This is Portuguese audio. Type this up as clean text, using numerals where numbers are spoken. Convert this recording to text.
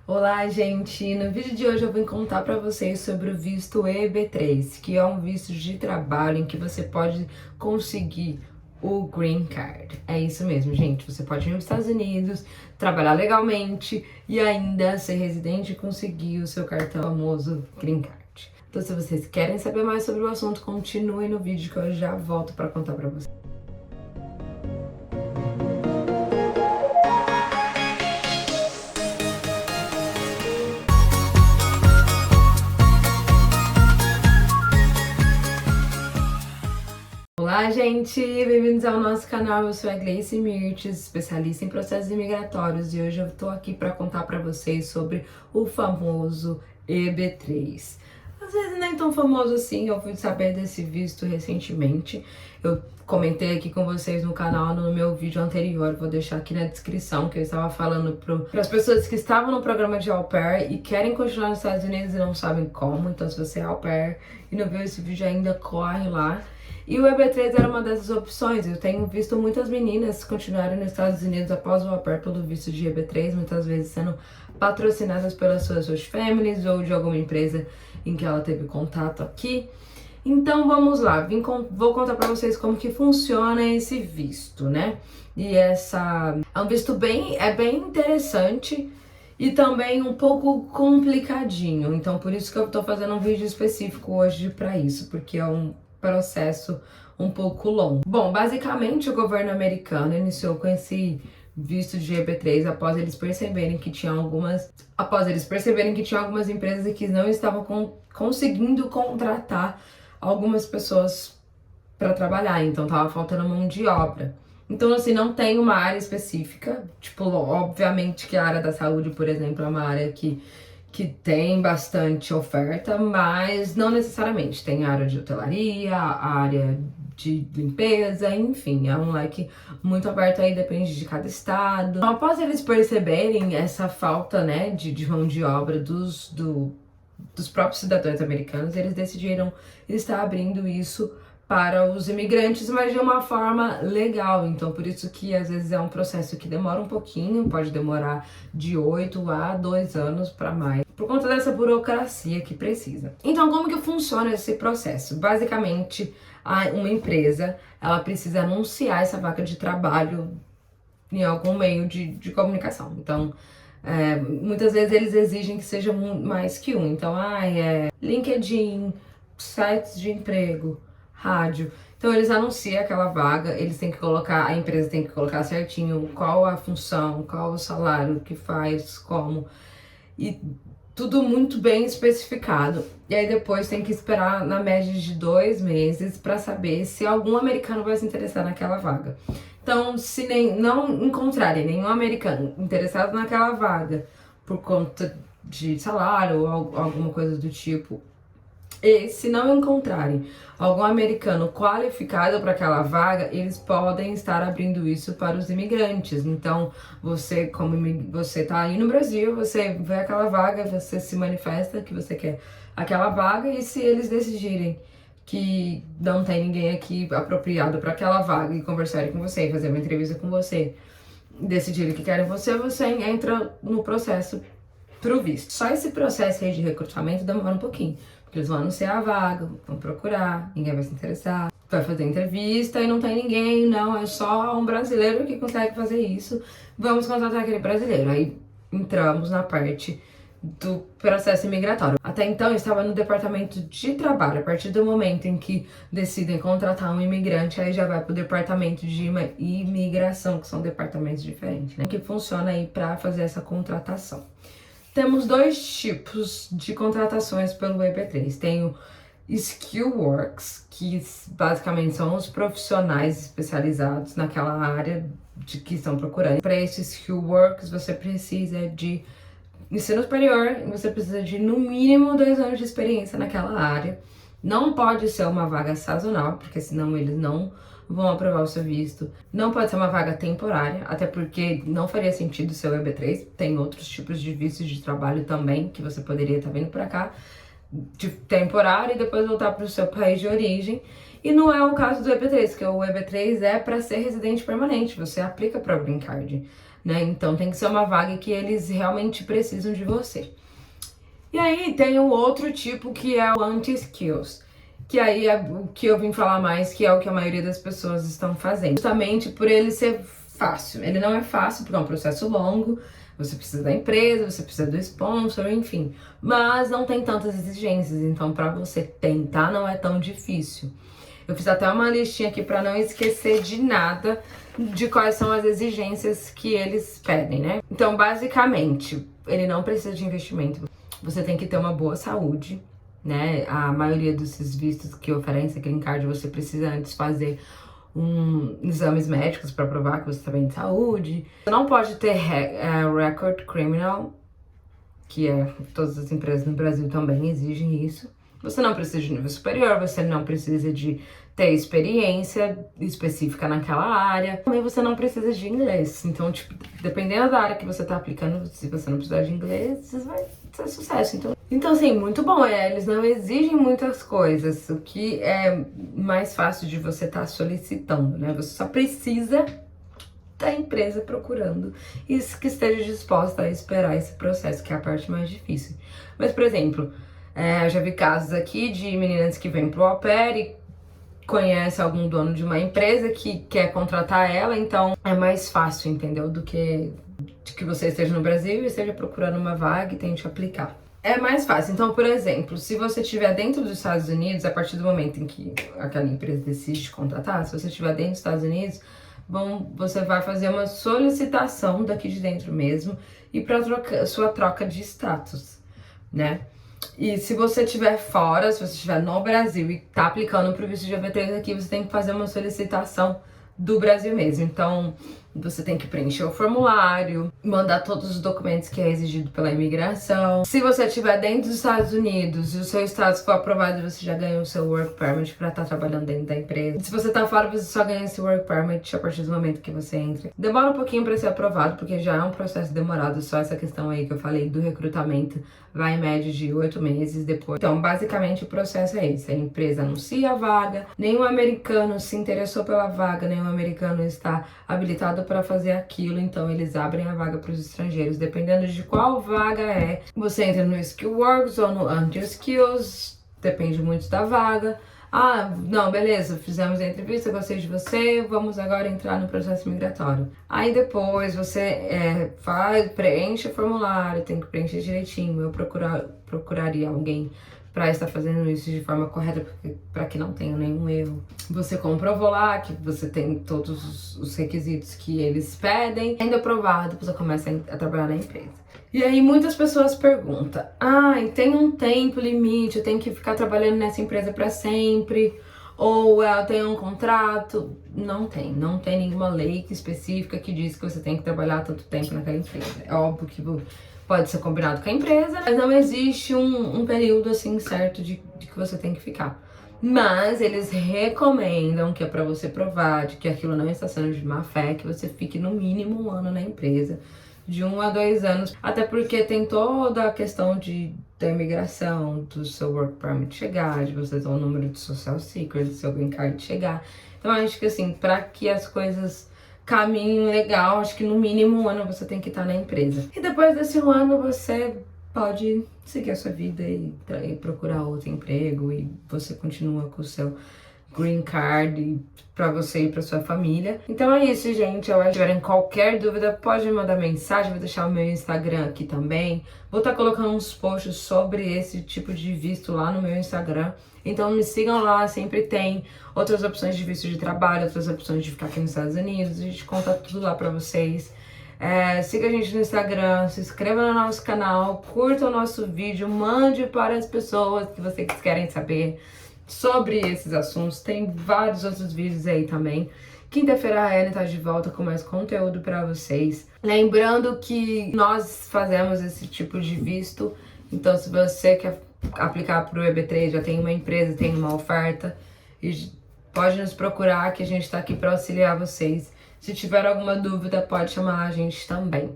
Olá, gente! No vídeo de hoje eu vim contar para vocês sobre o visto EB3, que é um visto de trabalho em que você pode conseguir o Green Card. É isso mesmo, gente. Você pode ir nos Estados Unidos, trabalhar legalmente e ainda ser residente e conseguir o seu cartão famoso Green Card. Então, se vocês querem saber mais sobre o assunto, continuem no vídeo que eu já volto para contar para vocês. Olá, gente! Bem-vindos ao nosso canal. Eu sou a Gleice Mirtes, especialista em processos imigratórios, e hoje eu tô aqui para contar para vocês sobre o famoso EB3. Às vezes nem tão famoso assim, eu fui saber desse visto recentemente. Eu comentei aqui com vocês no canal no meu vídeo anterior, vou deixar aqui na descrição, que eu estava falando para as pessoas que estavam no programa de au pair e querem continuar nos Estados Unidos e não sabem como. Então, se você é au pair e não viu esse vídeo ainda, corre lá. E o EB3 era uma dessas opções. Eu tenho visto muitas meninas continuarem nos Estados Unidos após o au pair pelo visto de EB3, muitas vezes sendo patrocinadas pelas suas host families ou de alguma empresa em que ela teve contato aqui. Então vamos lá, vou contar pra vocês como que funciona esse visto, né? E é um visto bem interessante e também um pouco complicadinho. Então por isso que eu tô fazendo um vídeo específico hoje pra isso, porque é um processo um pouco longo. Bom, basicamente o governo americano iniciou com esse visto de EB3 após eles perceberem que tinha algumas empresas que não estavam conseguindo contratar algumas pessoas para trabalhar, então tava faltando mão de obra. Então, assim, não tem uma área específica, tipo, obviamente que a área da saúde, por exemplo, é uma área que tem bastante oferta, mas não necessariamente. Tem a área de hotelaria, a área de limpeza, enfim, é um leque muito aberto aí, depende de cada estado. Então, após eles perceberem essa falta, né, de mão de obra dos próprios cidadãos americanos, eles decidiram estar abrindo isso para os imigrantes, mas de uma forma legal. Então, por isso que às vezes é um processo que demora um pouquinho, pode demorar de 8 a 2 anos para mais, por conta dessa burocracia que precisa. Então, como que funciona esse processo? Basicamente, uma empresa, ela precisa anunciar essa vaga de trabalho em algum meio de comunicação. Então, muitas vezes eles exigem que seja mais que um. Então, LinkedIn, sites de emprego, rádio. Então eles anunciam aquela vaga, eles têm que colocar, a empresa tem que colocar certinho qual a função, qual o salário, o que faz, como, e tudo muito bem especificado. E aí depois tem que esperar na média de 2 meses para saber se algum americano vai se interessar naquela vaga. Então, se não encontrarem nenhum americano interessado naquela vaga por conta de salário ou alguma coisa do tipo, e se não encontrarem algum americano qualificado para aquela vaga, eles podem estar abrindo isso para os imigrantes. Então, você, como você tá aí no Brasil, você vê aquela vaga, você se manifesta que você quer aquela vaga, e se eles decidirem que não tem ninguém aqui apropriado para aquela vaga e conversarem com você, fazer uma entrevista com você, decidirem que querem você, você entra no processo pro visto. Só esse processo aí de recrutamento demora um pouquinho, porque eles vão anunciar a vaga, vão procurar, ninguém vai se interessar, vai fazer entrevista e não tem ninguém, não, é só um brasileiro que consegue fazer isso, vamos contratar aquele brasileiro. Aí entramos na parte do processo imigratório. Até então eu estava no departamento de trabalho. A partir do momento em que decidem contratar um imigrante, aí já vai pro departamento de imigração, que são departamentos diferentes, né? Que funciona aí para fazer essa contratação. Temos 2 tipos de contratações pelo EB3. Tem o Skill Works, que basicamente são os profissionais especializados naquela área de que estão procurando. Para esse Skill Works, você precisa de ensino superior, você precisa de no mínimo 2 anos de experiência naquela área. Não pode ser uma vaga sazonal, porque senão eles não vão aprovar o seu visto. Não pode ser uma vaga temporária, até porque não faria sentido ser o EB3. Tem outros tipos de vistos de trabalho também, que você poderia estar vindo pra cá, de temporário, e depois voltar para o seu país de origem. E não é o caso do EB3, que o EB3 é para ser residente permanente, você aplica para o Green Card. né? Então tem que ser uma vaga que eles realmente precisam de você. E aí tem o outro tipo que é o anti-skills, que aí é o que eu vim falar mais, que é o que a maioria das pessoas estão fazendo. Justamente por ele ser fácil. Ele não é fácil porque é um processo longo, você precisa da empresa, você precisa do sponsor, enfim. Mas não tem tantas exigências, então pra você tentar não é tão difícil. Eu fiz até uma listinha aqui pra não esquecer de nada de quais são as exigências que eles pedem, né? Então, basicamente, ele não precisa de investimento. Você tem que ter uma boa saúde, né? A maioria desses vistos que oferece Green Card, você precisa antes fazer exames médicos para provar que você está bem de saúde. Você não pode ter record criminal, que é todas as empresas no Brasil também exigem isso. Você não precisa de nível superior, você não precisa de ter experiência específica naquela área. Também você não precisa de inglês. Então, tipo, dependendo da área que você tá aplicando, se você não precisar de inglês, você vai ter sucesso. Então assim, muito bom. Eles não exigem muitas coisas, o que é mais fácil de você estar solicitando, né? Você só precisa da empresa procurando e que esteja disposta a esperar esse processo, que é a parte mais difícil. Mas, por exemplo, eu já vi casos aqui de meninas que vêm pro au pair e conhece algum dono de uma empresa que quer contratar ela, então é mais fácil, entendeu? Do que você esteja no Brasil e esteja procurando uma vaga e tente aplicar. É mais fácil. Então, por exemplo, se você estiver dentro dos Estados Unidos, a partir do momento em que aquela empresa decide te contratar, se você estiver dentro dos Estados Unidos, você vai fazer uma solicitação daqui de dentro mesmo e para sua troca de status, né? E se você estiver fora, se você estiver no Brasil e tá aplicando pro visto de EB3 aqui, você tem que fazer uma solicitação do Brasil mesmo. Então, você tem que preencher o formulário, mandar todos os documentos que é exigido pela imigração. Se você estiver dentro dos Estados Unidos e o seu status for aprovado, você já ganhou o seu work permit para estar trabalhando dentro da empresa. Se você tá fora, você só ganha esse work permit a partir do momento que você entra. Demora um pouquinho para ser aprovado, porque já é um processo demorado, só essa questão aí que eu falei do recrutamento vai em média de 8 meses depois. Então, basicamente, o processo é esse. A empresa anuncia a vaga, nenhum americano se interessou pela vaga, nenhum americano está habilitado para fazer aquilo, então eles abrem a vaga para os estrangeiros. Dependendo de qual vaga é, você entra no Skill Works ou no Under-Skills, depende muito da vaga. Ah, não, beleza, fizemos a entrevista, gostei de você, vamos agora entrar no processo migratório. Aí depois você preenche o formulário, tem que preencher direitinho. Eu procuraria alguém para estar fazendo isso de forma correta, para que não tenha nenhum erro. Você comprovou lá que você tem todos os requisitos que eles pedem. Sendo aprovado, você começa a trabalhar na empresa. E aí muitas pessoas perguntam, tem um tempo limite, eu tenho que ficar trabalhando nessa empresa para sempre, ou eu tenho um contrato? Não tem nenhuma lei específica que diz que você tem que trabalhar tanto tempo naquela empresa. É óbvio que pode ser combinado com a empresa, mas não existe um período assim certo de que você tem que ficar. Mas eles recomendam que é para você provar de que aquilo não está sendo de má fé, que você fique no mínimo 1 ano na empresa, de 1 a 2 anos, até porque tem toda a questão da imigração, do seu work permit chegar, de você ter o número de social secret, do seu green card chegar. Então acho que assim, para que as coisas caminhem legal, acho que no mínimo 1 ano você tem que estar na empresa. E depois desse 1 ano você pode seguir a sua vida e procurar outro emprego e você continua com o seu green card pra você e pra sua família. Então é isso, gente. Se tiverem qualquer dúvida, pode me mandar mensagem. Vou deixar o meu Instagram aqui também. Vou estar colocando uns posts sobre esse tipo de visto lá no meu Instagram. Então me sigam lá, sempre tem outras opções de visto de trabalho, outras opções de ficar aqui nos Estados Unidos. A gente conta tudo lá pra vocês. Siga a gente no Instagram, se inscreva no nosso canal, curta o nosso vídeo, mande para as pessoas que vocês querem saber sobre esses assuntos. Tem vários outros vídeos aí também. Quinta-feira a Anne tá de volta com mais conteúdo pra vocês. Lembrando que nós fazemos esse tipo de visto, então se você quer aplicar pro EB3, já tem uma empresa, tem uma oferta, e pode nos procurar que a gente tá aqui pra auxiliar vocês. Se tiver alguma dúvida, pode chamar a gente também.